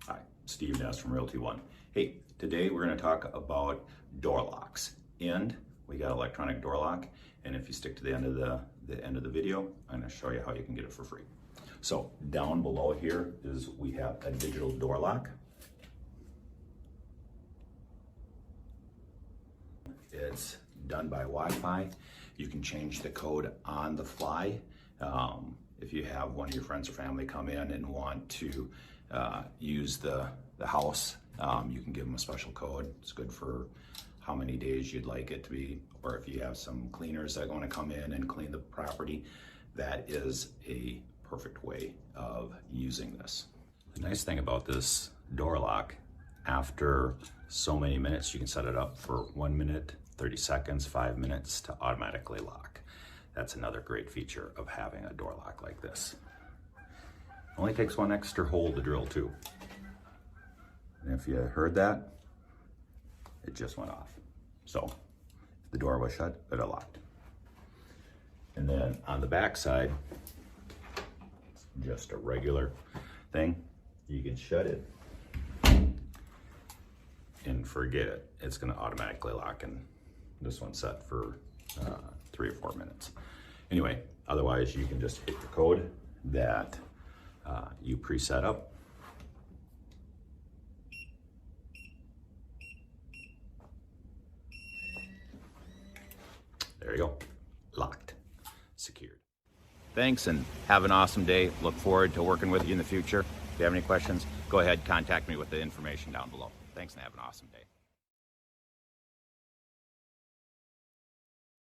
Hi, Steve Ness from Realty One. Hey, today we're going to talk about door locks, and we got electronic door lock. And if you stick to the end of the video, I'm going to show you how you can get it for free. So down below here is we have a digital door lock. It's done by Wi-Fi. You can change the code on the fly. If you have one of your friends or family come in and want to use the house, you can give them a special code. It's good for how many days you'd like it to be, or if you have some cleaners that want to come in and clean the property, that is a perfect way of using this. The nice thing about this door lock, after so many minutes, you can set it up for 1 minute, 30 seconds, 5 minutes to automatically lock. That's another great feature of having a door lock like this. Only takes one extra hole to drill too. And if you heard that, it just went off. So if the door was shut, it locked. And then on the back side, just a regular thing. You can shut it and forget it. It's gonna automatically lock, and this one's set for 3 or 4 minutes. Anyway, otherwise you can just hit the code that you preset up. There you go, locked, secured. Thanks and have an awesome day. Look forward to working with you in the future. If you have any questions, go ahead, contact me with the information down below. Thanks and have an awesome day.